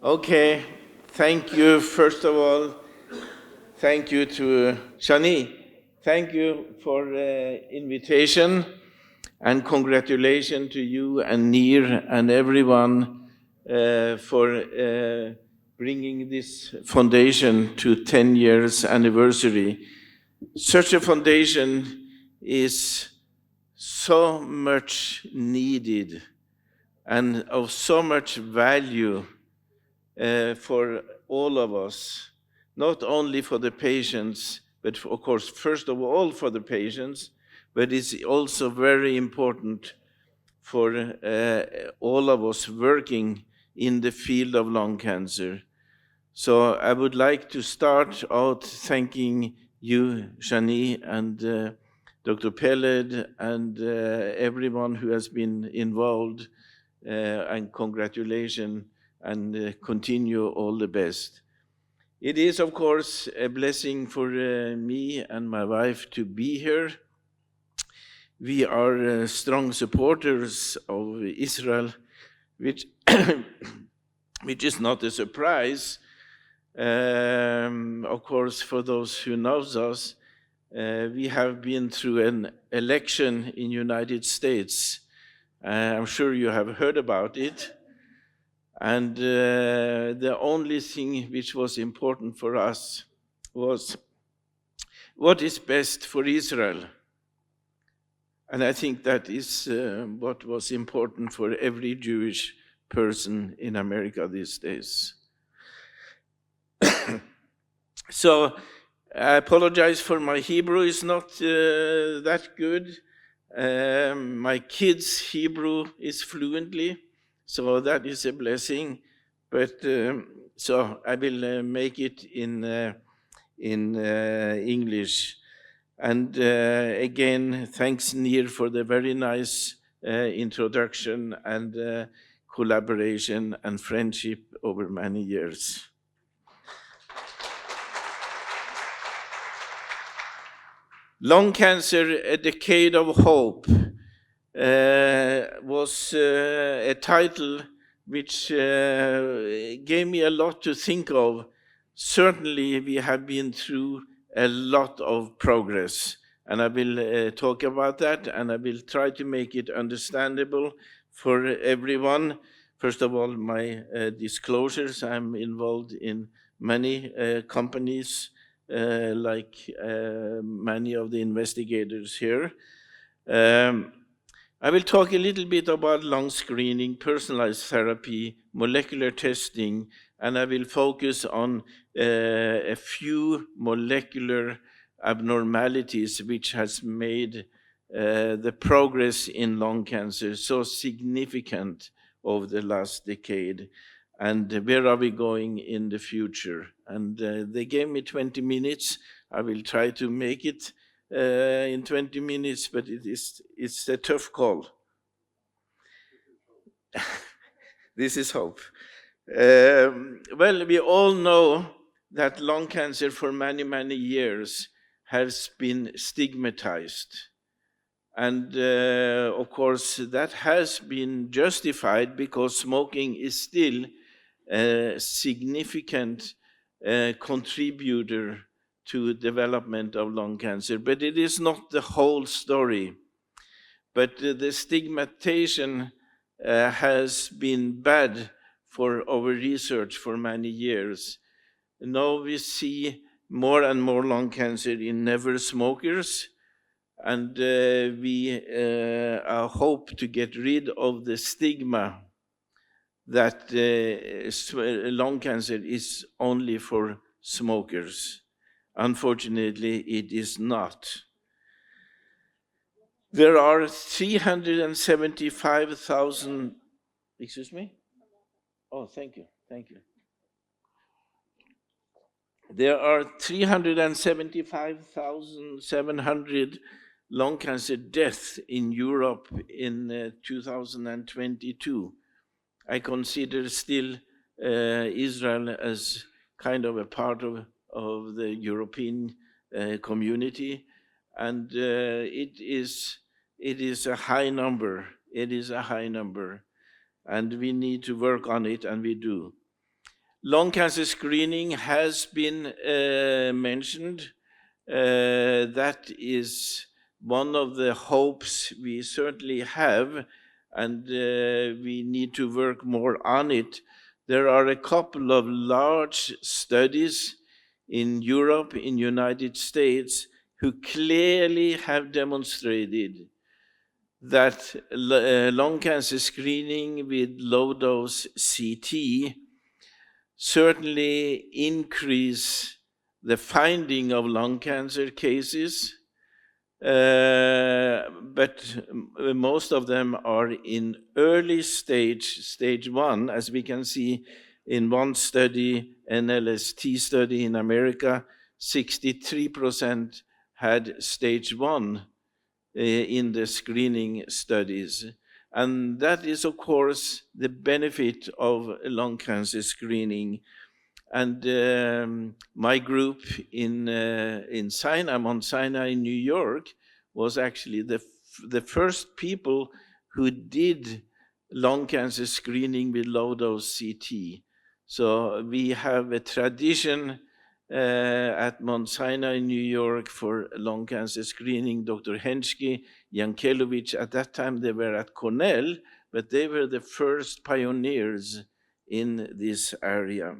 Okay, thank you. First of all, thank you to Shani. Thank you for invitation, and congratulations to you and Nir and everyone for bringing this foundation to 10 years anniversary. Such a foundation is so much needed and of so much value for all of us, not only for the patients, but of course, first of all for the patients, but it's also very important for all of us working in the field of lung cancer. So I would like to start out thanking you, Shani, and Dr. Peled, and everyone who has been involved, and congratulations, and continue all the best. It is, of course, a blessing for me and my wife to be here. We are strong supporters of Israel, which, which is not a surprise. Of course, for those who knows us, we have been through an election in United States. I'm sure you have heard about it. And the only thing which was important for us was what is best for Israel. And I think that is what was important for every Jewish person in America these days. So I apologize for my Hebrew is not that good. My kids' Hebrew is fluently. So that is a blessing, but so I will make it in English. And again, thanks Nir for the very nice introduction and collaboration and friendship over many years. Lung Cancer, a Decade of Hope, was a title which gave me a lot to think of. Certainly, we have been through a lot of progress, and I will talk about that, and I will try to make it understandable for everyone. First of all, my disclosures. I'm involved in many companies, like many of the investigators here. I will talk a little bit about lung screening, personalized therapy, molecular testing, and I will focus on a few molecular abnormalities which has made the progress in lung cancer so significant over the last decade, and where are we going in the future. And they gave me 20 minutes. I will try to make it in 20 minutes, but it's a tough call. This is hope. Well, we all know that lung cancer for many, many years has been stigmatized. And of course, that has been justified because smoking is still a significant contributor to development of lung cancer, but it is not the whole story. But the stigmatization has been bad for our research for many years. Now we see more and more lung cancer in never smokers, and we hope to get rid of the stigma that lung cancer is only for smokers. Unfortunately, it is not. There are 375,000, excuse me? Oh, thank you. There are 375,700 lung cancer deaths in Europe in 2022. I consider still Israel as kind of a part of the European community, and it is a high number. It is a high number, and we need to work on it, and we do. Lung cancer screening has been mentioned. That is one of the hopes we certainly have, and we need to work more on it. There are a couple of large studies in Europe, in United States, who clearly have demonstrated that lung cancer screening with low-dose CT certainly increase the finding of lung cancer cases, but most of them are in early stage 1, as we can see in one study, an LST study in America, 63% had stage 1 in the screening studies. And that is, of course, the benefit of lung cancer screening. And my group in Mount Sinai in New York was actually the first people who did lung cancer screening with low-dose CT. So we have a tradition at Mount Sinai in New York for lung cancer screening. Dr. Henschke, Yankelevich, at that time they were at Cornell, but they were the first pioneers in this area.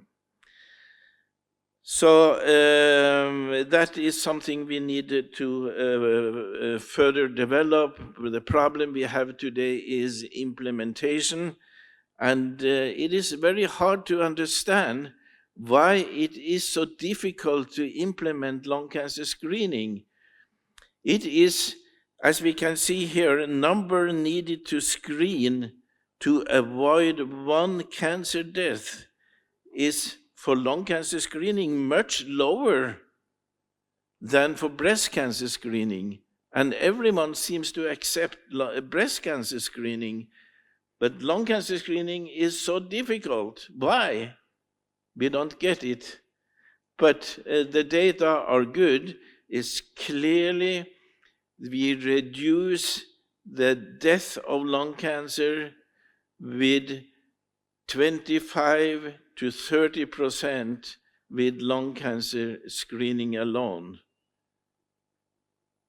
So that is something we needed to further develop. The problem we have today is implementation, and it is very hard to understand why it is so difficult to implement lung cancer screening. It is, as we can see here, a number needed to screen to avoid one cancer death is for lung cancer screening much lower than for breast cancer screening. And everyone seems to accept breast cancer screening, but lung cancer screening is so difficult. Why? We don't get it. But the data are good. It's clearly we reduce the death of lung cancer with 25 to 30% with lung cancer screening alone.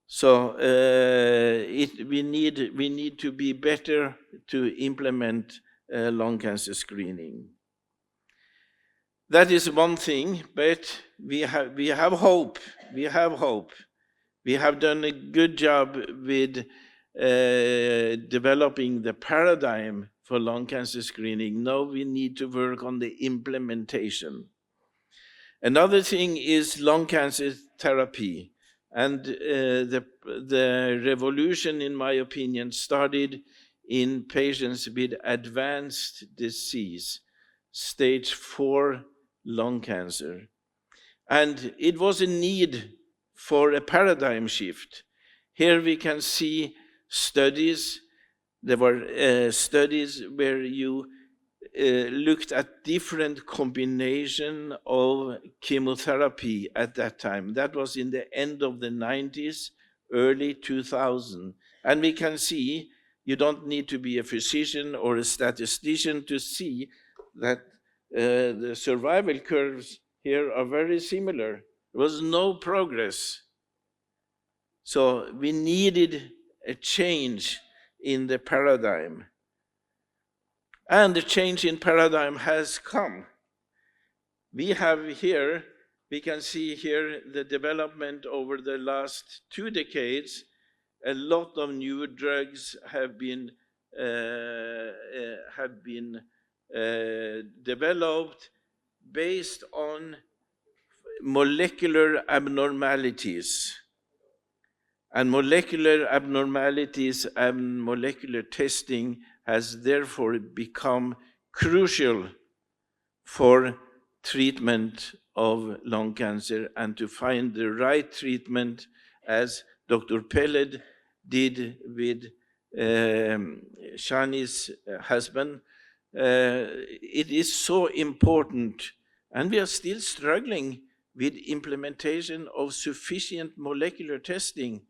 So we need to be better to implement lung cancer screening. That is one thing, but we have hope. We have hope. We have done a good job with developing the paradigm for lung cancer screening. Now we need to work on the implementation. Another thing is lung cancer therapy. And the revolution, in my opinion, started in patients with advanced disease, stage 4 lung cancer. And it was a need for a paradigm shift. Here we can see studies. There were studies where you looked at different combination of chemotherapy at that time. That was in the end of the 90s, early 2000. And we can see, you don't need to be a physician or a statistician to see that the survival curves here are very similar. There was no progress. So we needed a change in the paradigm. And the change in paradigm has come. We have here, we can see here the development over the last 2 decades. A lot of new drugs have been developed based on molecular abnormalities. And molecular abnormalities and molecular testing has therefore become crucial for treatment of lung cancer and to find the right treatment, as Dr. Peled did with Shani's husband. It is so important, and we are still struggling with implementation of sufficient molecular testing.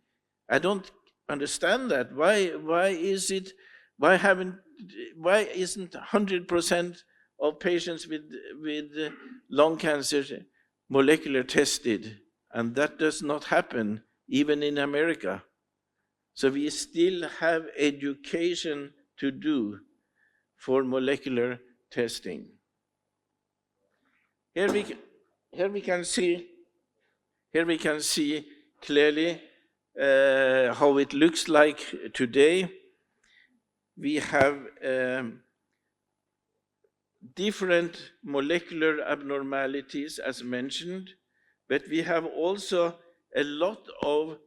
I don't understand that. Why isn't 100% of patients with lung cancer molecular tested, and that does not happen even in America. So we still have education to do for molecular testing. Here we can see clearly how it looks like today. We have different molecular abnormalities, as mentioned, but we have also a lot of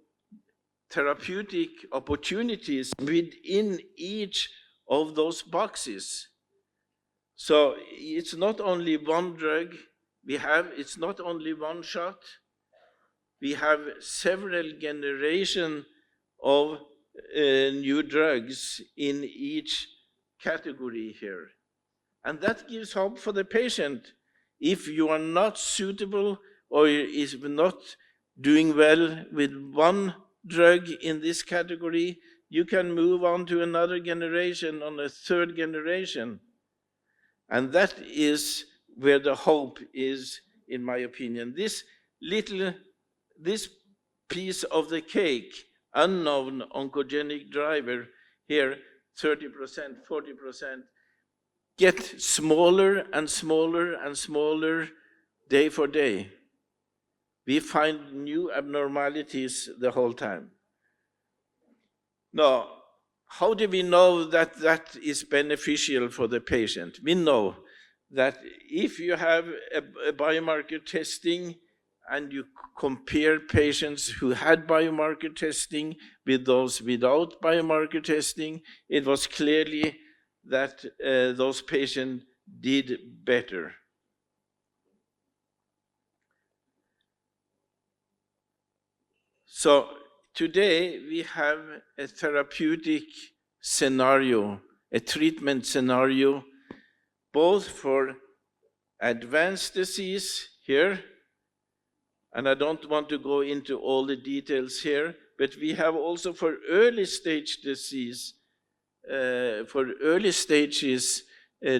therapeutic opportunities within each of those boxes. So it's not only one drug we have, it's not only one shot. We have several generations of new drugs in each category here. And that gives hope for the patient. If you are not suitable or is not doing well with one drug in this category, you can move on to another generation, on a third generation. And that is where the hope is, in my opinion. This piece of the cake, unknown oncogenic driver, here 30%, 40%, get smaller and smaller and smaller day for day. We find new abnormalities the whole time. Now, how do we know that that is beneficial for the patient? We know that if you have a biomarker testing and you compare patients who had biomarker testing with those without biomarker testing, it was clearly that those patients did better. So today we have a therapeutic scenario, a treatment scenario, both for advanced disease here, and I don't want to go into all the details here, but we have also for early stage disease, for early stages,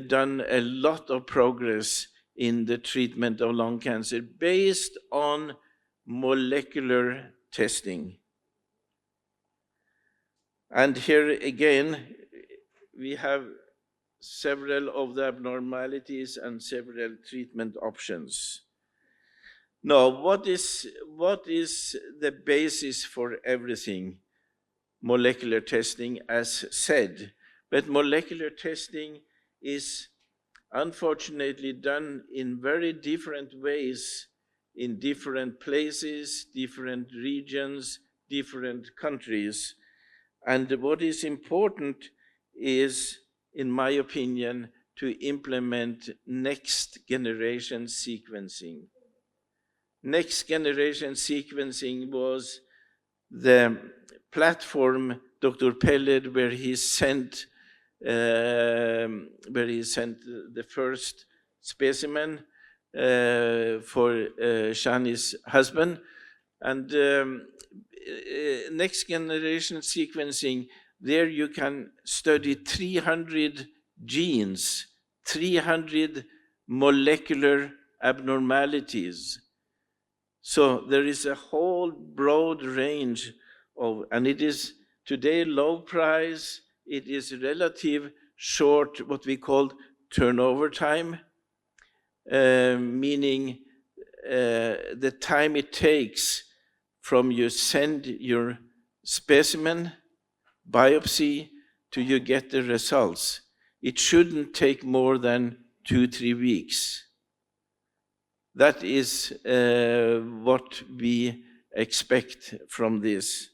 done a lot of progress in the treatment of lung cancer based on molecular testing. And here again, we have several of the abnormalities and several treatment options. Now, what is the basis for everything? Molecular testing, as said. But molecular testing is unfortunately done in very different ways in different places, different regions, different countries. And what is important is, in my opinion, to implement next generation sequencing. Next generation sequencing was the platform Dr. Pellet, where he sent the first specimen for Shani's husband. And next generation sequencing, there you can study 300 genes, 300 molecular abnormalities. So there is a whole broad range of, and it is today low price, it is relative short, what we call turnover time, meaning the time it takes from you send your specimen, biopsy, to you get the results. It shouldn't take more than 2-3 weeks. That is what we expect from this.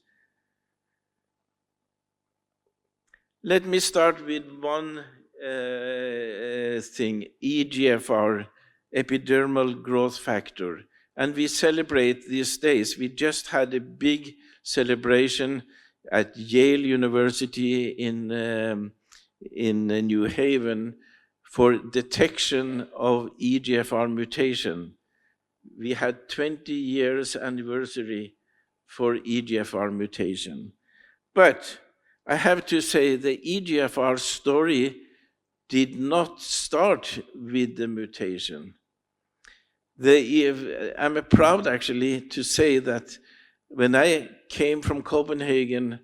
Let me start with one thing, EGFR, epidermal growth factor. And we celebrate these days. We just had a big celebration at Yale University in New Haven for detection of EGFR mutation. We had 20 years anniversary for EGFR mutation. But I have to say the EGFR story did not start with the mutation. I'm proud actually to say that when I came from Copenhagen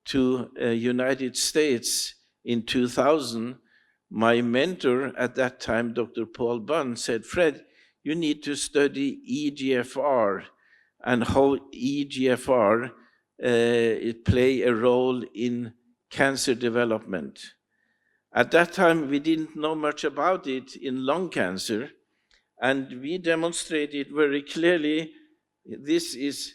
to United States in 2000, my mentor at that time, Dr. Paul Bunn, said, Fred, you need to study EGFR and how EGFR it play a role in cancer development. At that time, we didn't know much about it in lung cancer, and we demonstrated very clearly this is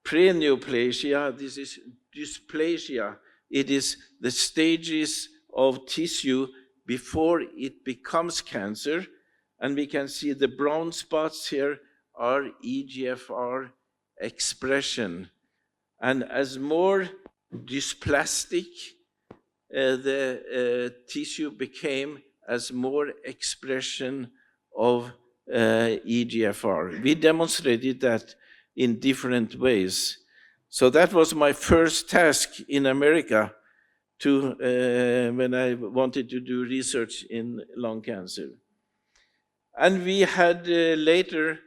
preneoplasia, this is dysplasia. It is the stages of tissue before it becomes cancer, and we can see the brown spots here are EGFR expression. And as more dysplastic the tissue became, as more expression of EGFR. We demonstrated that in different ways. So that was my first task in America when I wanted to do research in lung cancer. And we had later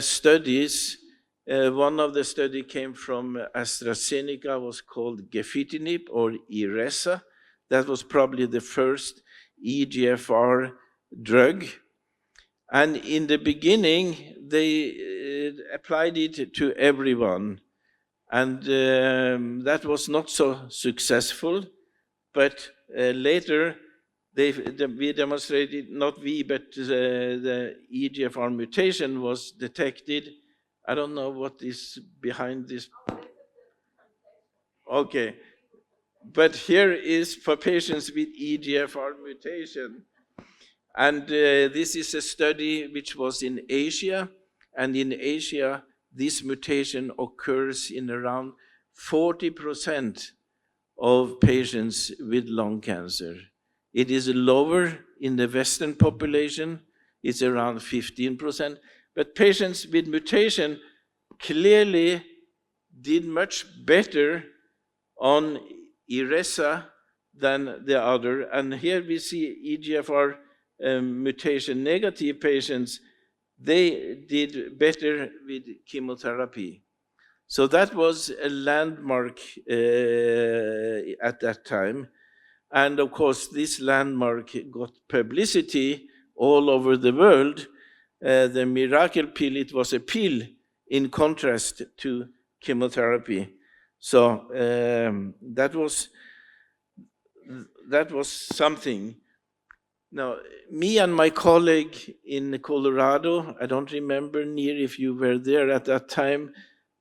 studies. One of the study came from AstraZeneca, was called gefitinib or Iressa. That was probably the first EGFR drug. And in the beginning, they applied it to everyone. And that was not so successful. But later, we demonstrated, not we, but the EGFR mutation was detected. I don't know what is behind this. Okay. But here is for patients with EGFR mutation. And this is a study which was in Asia. And in Asia, this mutation occurs in around 40% of patients with lung cancer. It is lower in the Western population. It's around 15%. But patients with mutation clearly did much better on Iressa than the other. And here we see EGFR mutation negative patients, they did better with chemotherapy. So that was a landmark at that time. And of course, this landmark got publicity all over the world. The miracle pill, it was a pill in contrast to chemotherapy. So that was something. Now, me and my colleague in Colorado, I don't remember, Nir, if you were there at that time,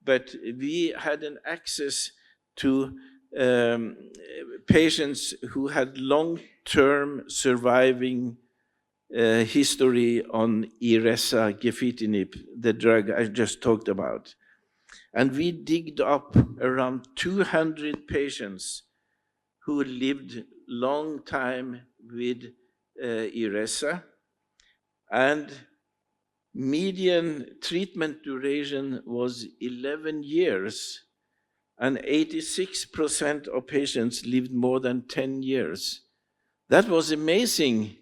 but we had an access to patients who had long-term surviving history on Iressa gefitinib, the drug I just talked about. And we digged up around 200 patients who lived long time with Iressa, and median treatment duration was 11 years, and 86% of patients lived more than 10 years. That was amazing.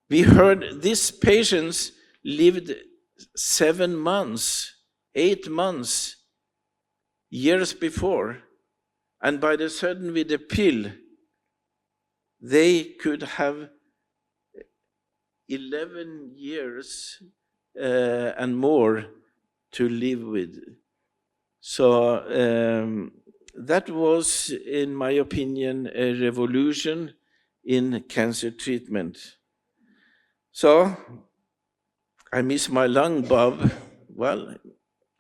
We heard these patients lived 7 months, 8 months, years before, and by the sudden with the pill, they could have 11 years and more to live with. So that was, in my opinion, a revolution in cancer treatment. So I miss my lung, Bob. Well,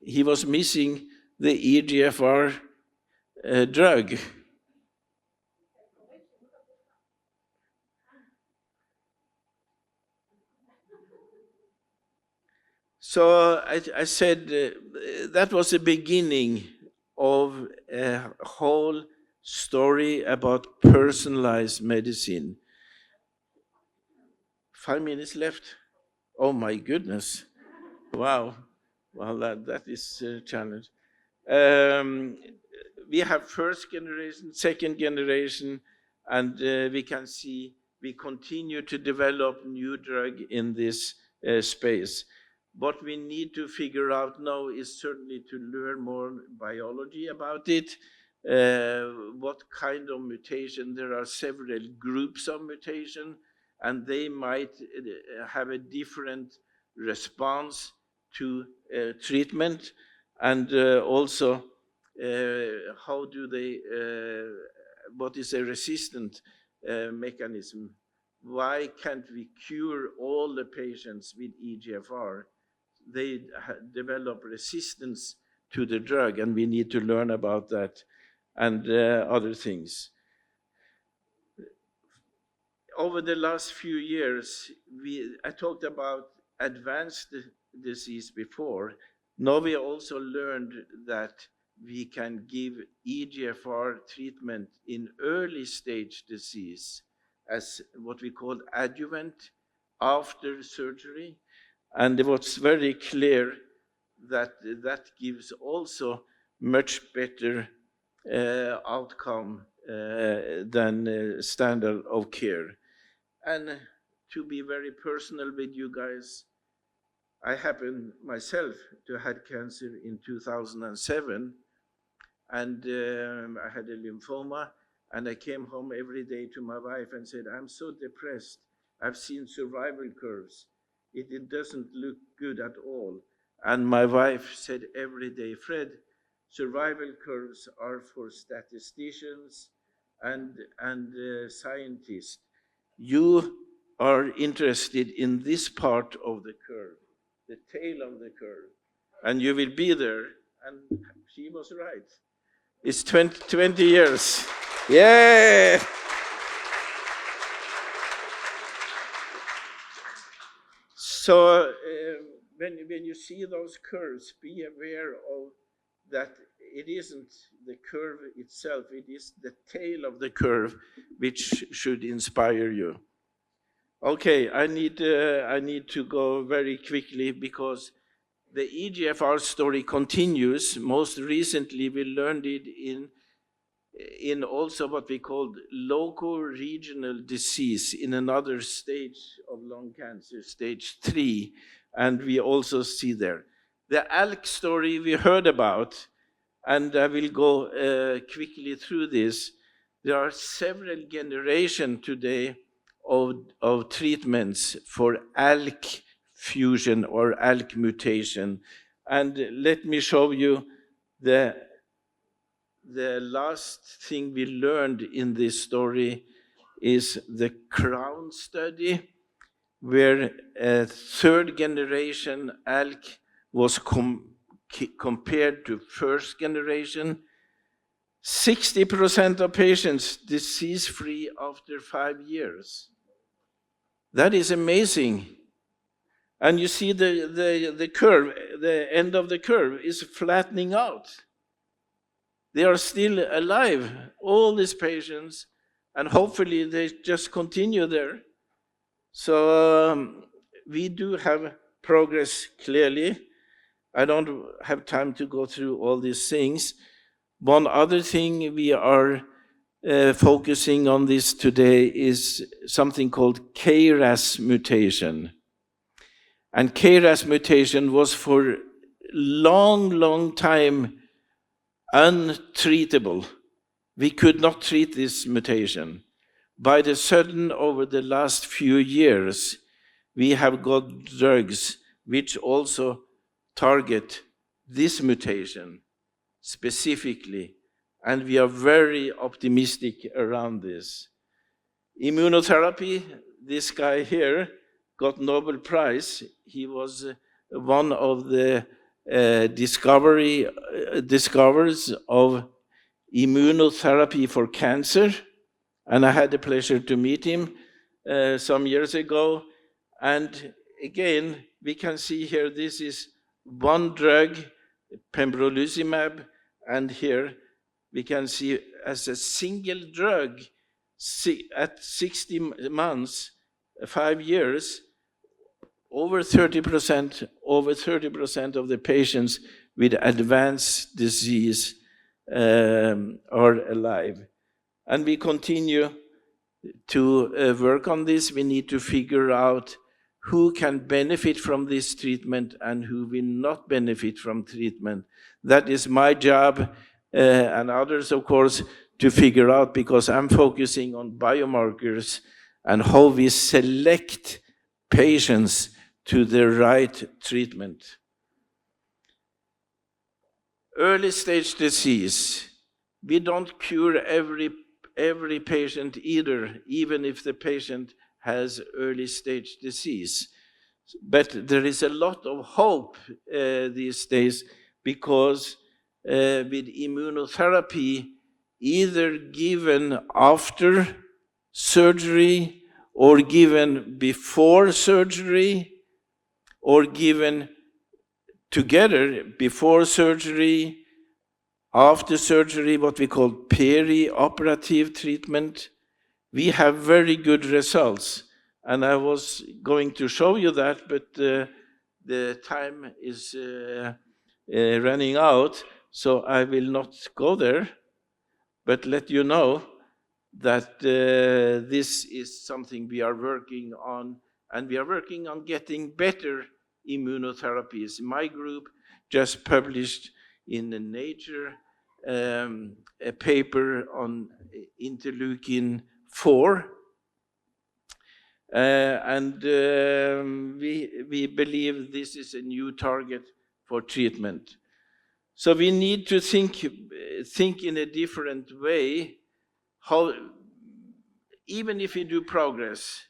he was missing the EGFR drug. So I said that was the beginning of a whole story about personalized medicine. 5 minutes left. Oh my goodness. Wow. Well, that is a challenge. We have first generation, second generation, And we can see we continue to develop new drug in this space. What we need to figure out now is certainly to learn more biology about it, what kind of mutation. There are several groups of mutation, and they might have a different response to treatment, and also how do they, what is a resistant mechanism? Why can't we cure all the patients with EGFR? They develop resistance to the drug, and we need to learn about that and other things. Over the last few years, I talked about advanced disease before. Now we also learned that we can give EGFR treatment in early stage disease as what we call adjuvant after surgery. And it was very clear that that gives also much better outcome than standard of care. And to be very personal with you guys, I happened myself to had cancer in 2007, and I had a lymphoma, and I came home every day to my wife and said, I'm so depressed. I've seen survival curves. It doesn't look good at all. And my wife said every day, Fred, survival curves are for statisticians and scientists. You are interested in this part of the curve, the tail of the curve, and you will be there. And she was right. It's 20 years. Yeah! So when you see those curves, be aware of that it isn't the curve itself, it is the tail of the curve which should inspire you. Okay, I need to go very quickly because the EGFR story continues. Most recently, we learned it in also what we called local regional disease in another stage of lung cancer, stage 3, and we also see there. The ALK story we heard about, and I will go quickly through this. There are several generations today of treatments for ALK fusion or ALK mutation. And let me show you the last thing we learned in this story is the CROWN study, where a third generation ALK was compared to first generation. 60% of patients disease-free after 5 years. That is amazing. And you see the curve, the end of the curve is flattening out. They are still alive, all these patients, and hopefully they just continue there. So we do have progress clearly. I don't have time to go through all these things. One other thing we are focusing on this today is something called KRAS mutation. And KRAS mutation was for long time untreatable. We could not treat this mutation. By the sudden, over the last few years, we have got drugs which also target this mutation specifically, and we are very optimistic around this. Immunotherapy, this guy here got Nobel Prize. He was one of the discoverers of immunotherapy for cancer, and I had the pleasure to meet him some years ago. And again, we can see here, this is one drug, pembrolizumab, and here we can see as a single drug at 60 months, 5 years, over 30% of the patients with advanced disease are alive. And we continue to work on this. We need to figure out who can benefit from this treatment and who will not benefit from treatment. That is my job, and others, of course, to figure out, because I'm focusing on biomarkers and how we select patients to the right treatment. Early stage disease. We don't cure every patient either, even if the patient has early stage disease. But there is a lot of hope these days, because with immunotherapy, either given after surgery or given before surgery or given together before surgery, after surgery, what we call peri-operative treatment, we have very good results. And I was going to show you that, but the time is running out, so I will not go there, but let you know that this is something we are working on, and we are working on getting better immunotherapies. My group just published in the Nature a paper on interleukin 4, and we believe this is a new target for treatment. So we need to think in a different way. How, even if we do progress,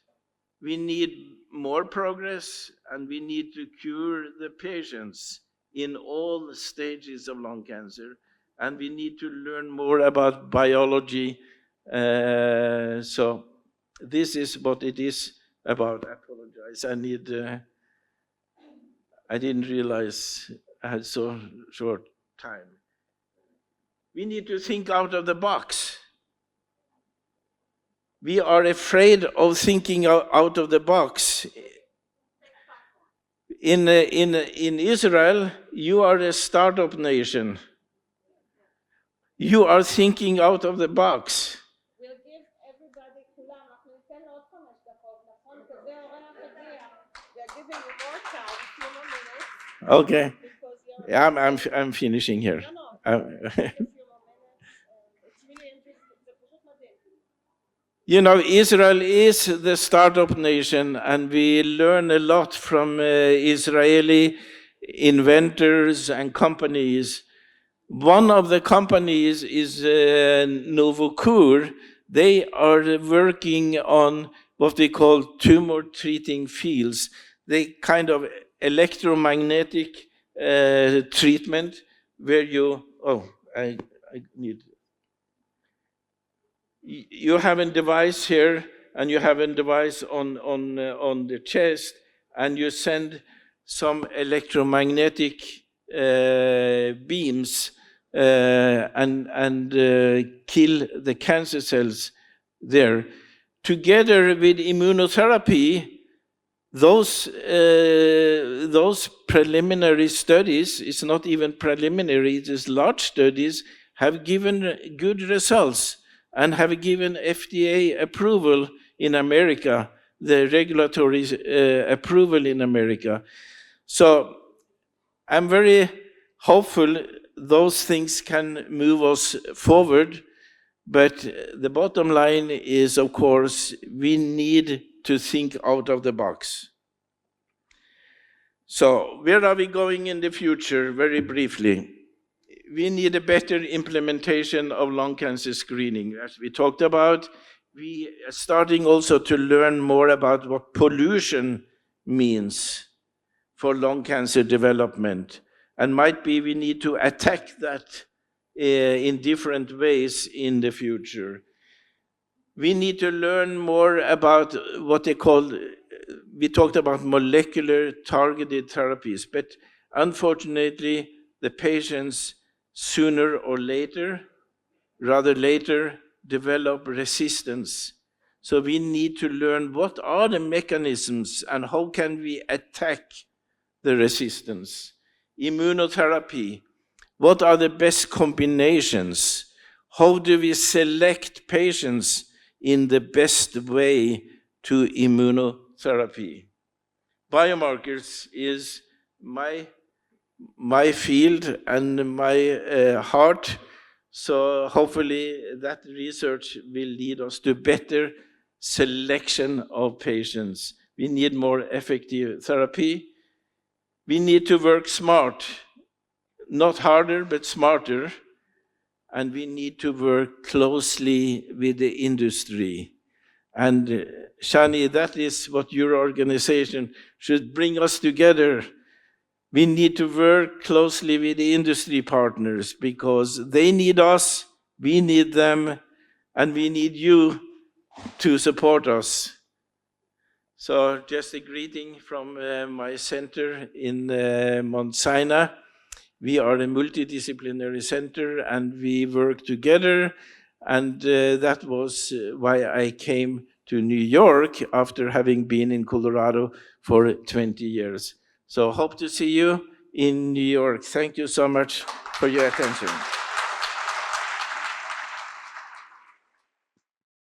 we need more progress, and we need to cure the patients in all stages of lung cancer, and we need to learn more about biology. So this is what it is about. I apologize. I didn't realize I had so short time. We need to think out of the box. We are afraid of thinking out of the box. In Israel, you are a startup nation. You are thinking out of the box. We'll give everybody כולם, אנחנו ניתן לו עוד 5 דקות, נכון? כזה אורח הגיע. They're giving you more time, few more minutes. Okay. I'm finishing here. No. Just a few more minutes. It's really interesting. זה פשוט מדהים. You know, Israel is the startup nation, and we learn a lot from Israeli inventors and companies. One of the companies is Novokur. They are working on what we call tumor treating fields. They kind of electromagnetic treatment where you, I need, you have a device here, and you have a device on the chest, and you send some electromagnetic beams and kill the cancer cells there. Together with immunotherapy, those preliminary studies, it's not even preliminary, it is large studies, have given good results and have given FDA approval in America, the regulatory approval in America. So I'm very hopeful those things can move us forward, but the bottom line is, of course, we need to think out of the box. So where are we going in the future? Very briefly, we need a better implementation of lung cancer screening. As we talked about, we are starting also to learn more about what pollution means for lung cancer development. And might be we need to attack that in different ways in the future. We need to learn more about what they call, we talked about molecular targeted therapies, but unfortunately, the patients sooner or later, rather later, develop resistance. So we need to learn what are the mechanisms and how can we attack the resistance. Immunotherapy, what are the best combinations? How do we select patients in the best way to immunotherapy. Biomarkers is my field and my heart, so hopefully that research will lead us to better selection of patients. We need more effective therapy. We need to work smart, not harder, but smarter. And we need to work closely with the industry. And Shani, that is what your organization should bring us together. We need to work closely with the industry partners because they need us, we need them, and we need you to support us. So just a greeting from my center in Mount Sinai. We are a multidisciplinary center and we work together, and that was why I came to New York after having been in Colorado for 20 years. So hope to see you in New York. Thank you so much for your attention.